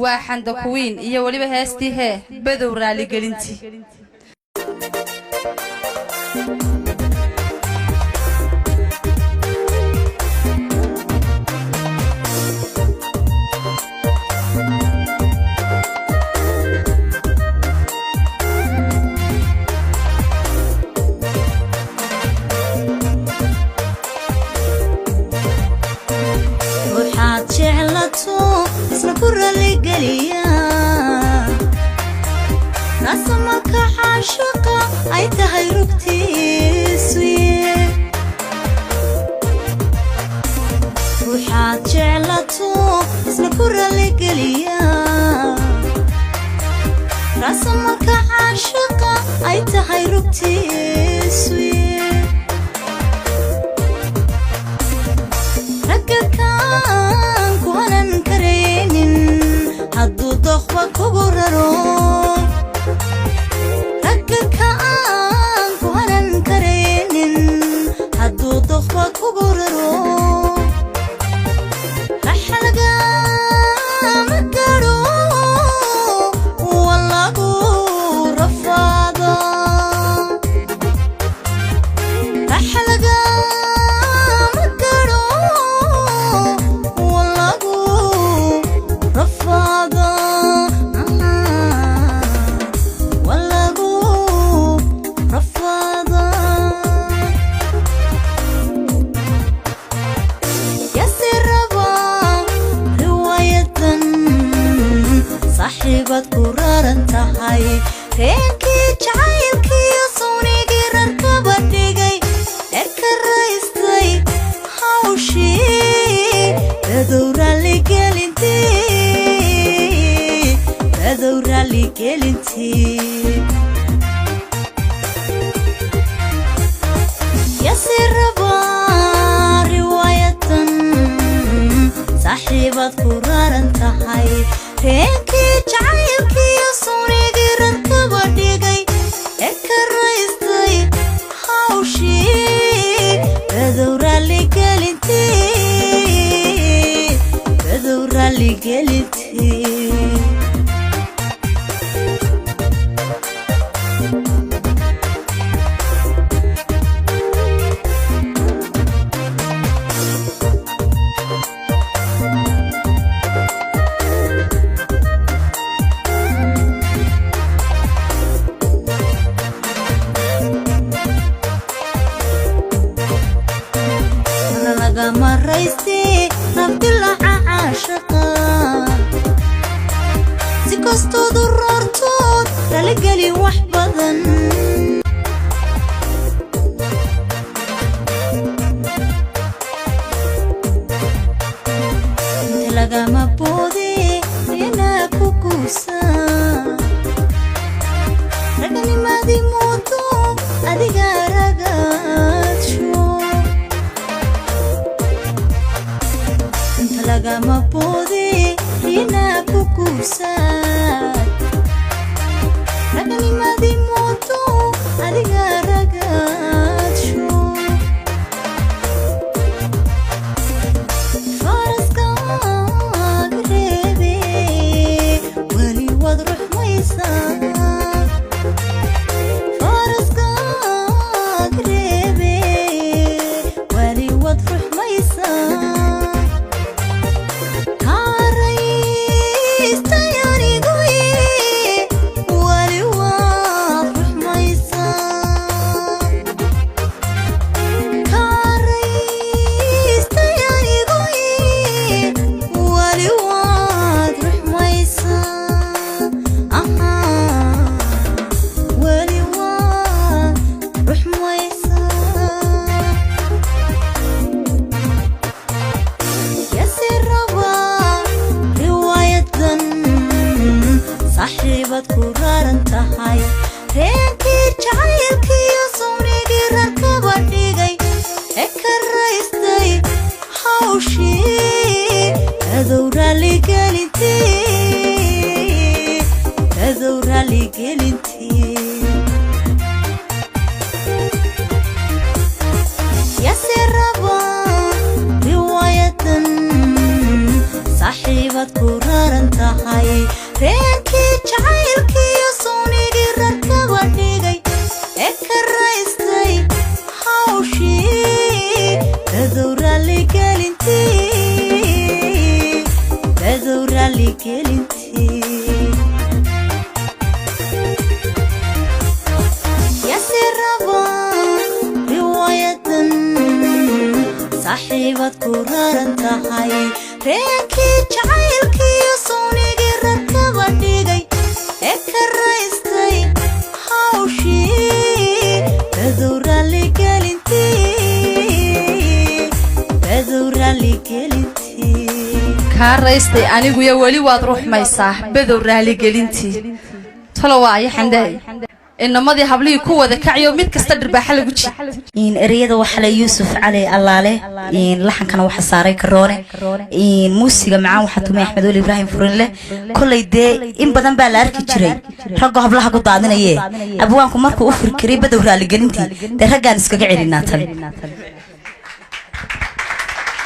وحند كوين iyo waliba heestii he badow raali gelinti نسمك عاشقة أي تهيركتي سوية روحات جعلته سنكر لقليا نسمك عاشقة أي تهيركتي سوية رقا كان كوانا نكرينين هدو ضخوة كبررو صاحبت قرارن تهاي رينكي جعيلكي صونيكي رنكبت ديغي اكرايستي هاوشي بدورا لي قلنتي يا سربا رواية صاحبت قرارن تهاي رينكي جعيلكي صونيكي رنكبت ديغي اكرايستي هاوشي بدورا لي قلنتي مريستي نبت الله عاشقا سكستو ضررتو تلقالي وحبضا تلقى مبودي لنا كوكوسا رقني مادي موتو أدقى رقات شو laga mapode ina kukusat ragani madi moto adiga ragat shu faraska grebe wali wadruh maysa faraska grebe wali wadruh maysa صاحبت قرارن تهاي رينكي جعيلكي صونيكي رنكبت ديغي اكرايستي هاوشي بدورا لي قلنتي يا سربا رواية صاحبت قرارن تهاي tahay reenkii jacaylkiyo suunigii rarkaba dhigay ee ka raystay hawshii dadow raalligelintii yasi rabaan riwaayadan saaxiibad ku raran tahay reenkii jacaylkiyo suunigii rarkaba dhigay ee ka raystay hawshii dadow raalligelintii kaa raystay anigu ya weli waad ruuxmaysaa badow raaligelintii talo waa ayaxandhay inamadii hablihii ku wada kaciyo mid kasta dhirbaaxa lagu ji ereyada waxa la Yuusuf Cali Allaale laxankana waxa saaray Karoone muusiga macaan waxa tumay Axmed Wali Ibrahim Furinle kulay dee in badan baa la arki jiray ragga hablaha ku daadinayee abwaanku markuu u fikray badow raaligelintii dee raggaan iskaga celinaa tan